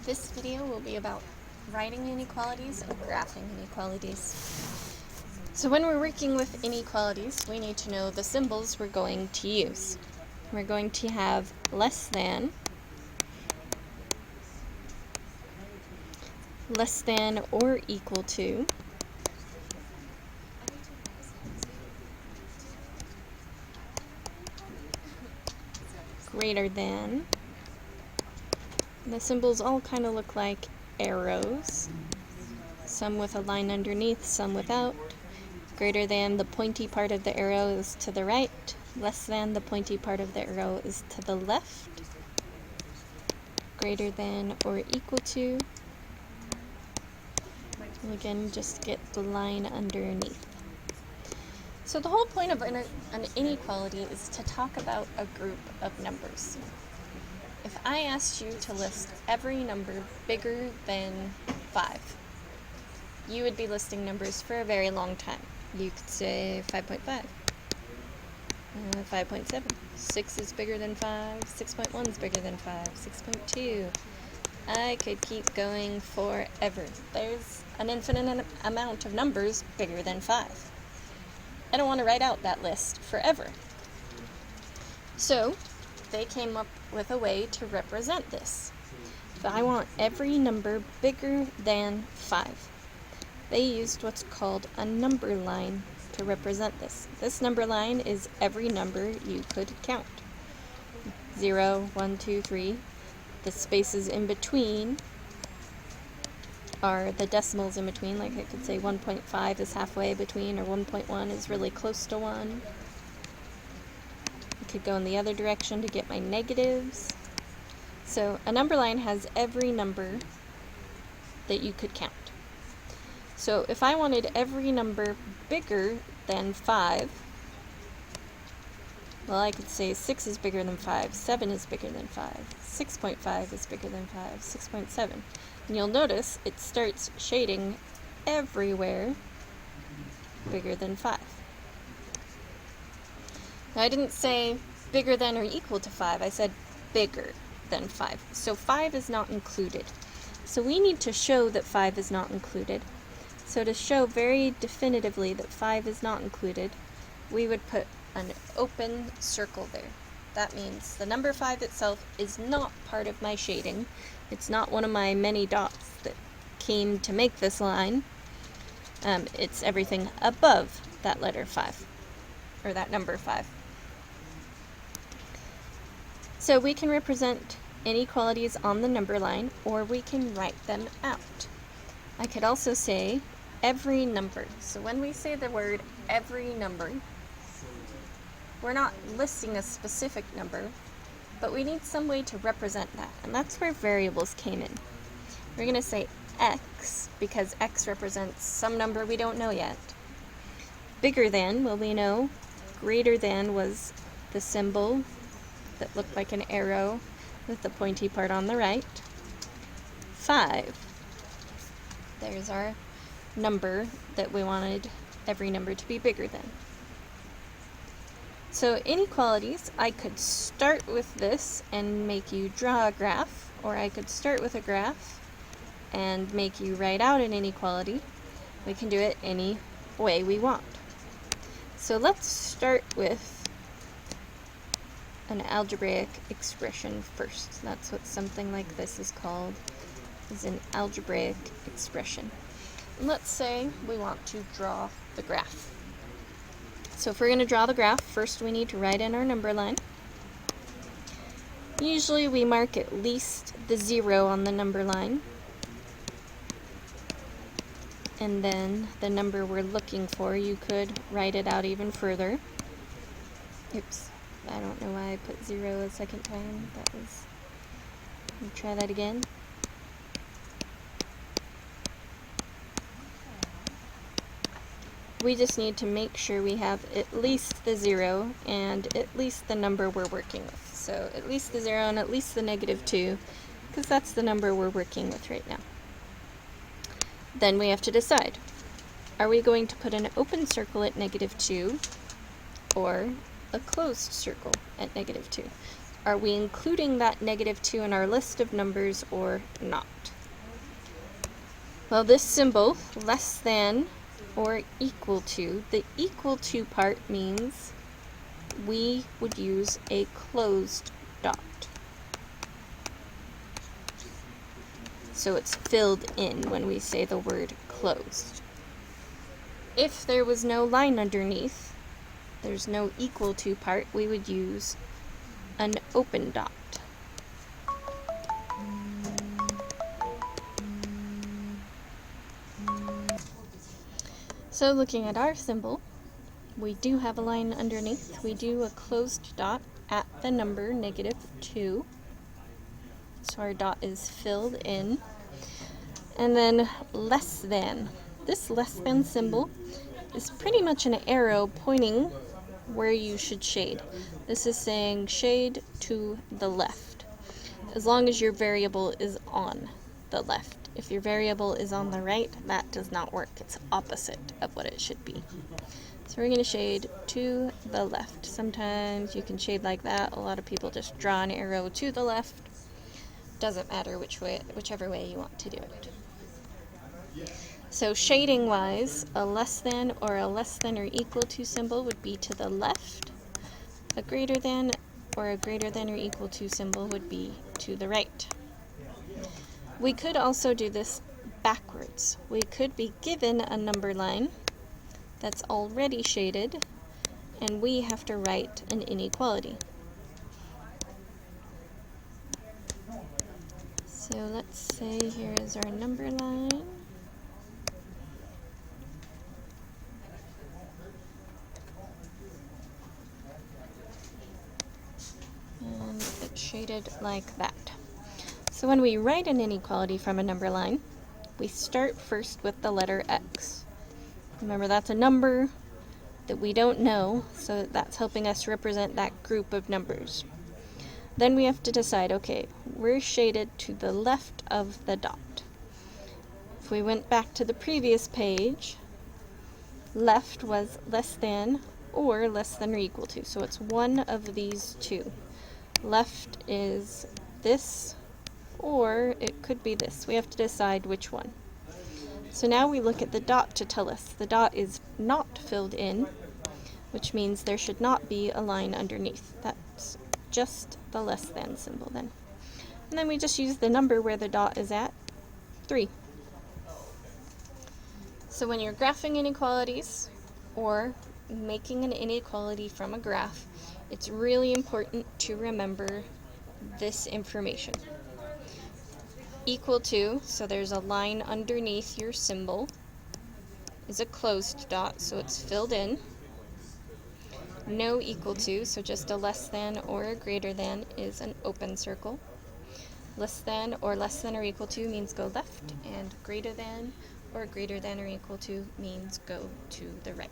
This video will be about writing inequalities and graphing inequalities. So when we're working with inequalities, we need to know the symbols we're going to use. We're going to have less than or equal to, greater than. The symbols all kind of look like arrows, some with a line underneath, some without. Greater than, the pointy part of the arrow is to the right. Less than, the pointy part of the arrow is to the left. Greater than or equal to. And again, just get the line underneath. So the whole point of an inequality is to talk about a group of numbers. If I asked you to list every number bigger than 5, you would be listing numbers for a very long time. You could say 5.5, 5.7, 6 is bigger than 5, 6.1 is bigger than 5, 6.2. I could keep going forever. There's an infinite amount of numbers bigger than 5. I don't want to write out that list forever. So they came up with a way to represent this. If I want every number bigger than 5, they used what's called a number line to represent this. This number line is every number you could count. 0, 1, 2, 3. The spaces in between are the decimals in between, like I could say 1.5 is halfway between, or 1.1 is really close to 1. I could go in the other direction to get my negatives. So a number line has every number that you could count. So if I wanted every number bigger than 5, well, I could say 6 is bigger than 5, 7 is bigger than 5, 6.5 is bigger than 5, 6.7. And you'll notice it starts shading everywhere bigger than 5. Now, I didn't say bigger than or equal to 5, I said bigger than 5. So 5 is not included. So we need to show that 5 is not included. So to show very definitively that 5 is not included, we would put an open circle there. That means the number 5 itself is not part of my shading. It's not one of my many dots that came to make this line. It's everything above that letter 5, or that number 5. So we can represent inequalities on the number line, or we can write them out. I could also say every number. So when we say the word every number, we're not listing a specific number, but we need some way to represent that, and that's where variables came in. We're going to say x, because x represents some number we don't know yet. Bigger than, well, we know. Greater than was the symbol that looked like an arrow with the pointy part on the right. 5. There's our number that we wanted every number to be bigger than. So inequalities, I could start with this and make you draw a graph, or I could start with a graph and make you write out an inequality. We can do it any way we want. So let's start with an algebraic expression first. That's what something like this is called, is an algebraic expression. And let's say we want to draw the graph. So if we're going to draw the graph, first we need to write in our number line. Usually we mark at least the 0 on the number line, and then the number we're looking for, you could write it out even further. Oops, I don't know why I put 0 a second time. Let me try that again. We just need to make sure we have at least the 0 and at least the number we're working with. So at least the 0 and at least the -2, because that's the number we're working with right now. Then we have to decide, are we going to put an open circle at -2 or a closed circle at -2? Are we including that -2 in our list of numbers or not? Well, this symbol, less than or equal to, the equal to part means we would use a closed dot. So it's filled in when we say the word closed. If there was no line underneath, there's no equal to part, we would use an open dot. So looking at our symbol, we do have a line underneath. We do a closed dot at the number -2. So our dot is filled in. And then less than. This less than symbol is pretty much an arrow pointing where you should shade. This is saying shade to the left, as long as your variable is on the left. If your variable is on the right, that does not work. It's opposite of what it should be. So we're going to shade to the left. Sometimes you can shade like that. A lot of people just draw an arrow to the left. Doesn't matter whichever way you want to do it. So shading wise, a less than or equal to symbol would be to the left. A greater than or equal to symbol would be to the right. We could also do this backwards. We could be given a number line that's already shaded, and we have to write an inequality. So let's say here is our number line. And it's shaded like that. So when we write an inequality from a number line, we start first with the letter X. Remember, that's a number that we don't know, so that's helping us represent that group of numbers. Then we have to decide, okay, we're shaded to the left of the dot. If we went back to the previous page, left was less than or equal to, so it's one of these two. Left is this, or it could be this. We have to decide which one. So now we look at the dot to tell us the dot is not filled in, which means there should not be a line underneath. That's just the less than symbol then. And then we just use the number where the dot is at, 3. So when you're graphing inequalities or making an inequality from a graph, it's really important to remember this information. Equal to, so there's a line underneath your symbol, is a closed dot, so it's filled in. No equal to, so just a less than or a greater than, is an open circle. Less than or equal to means go left, and greater than or equal to means go to the right.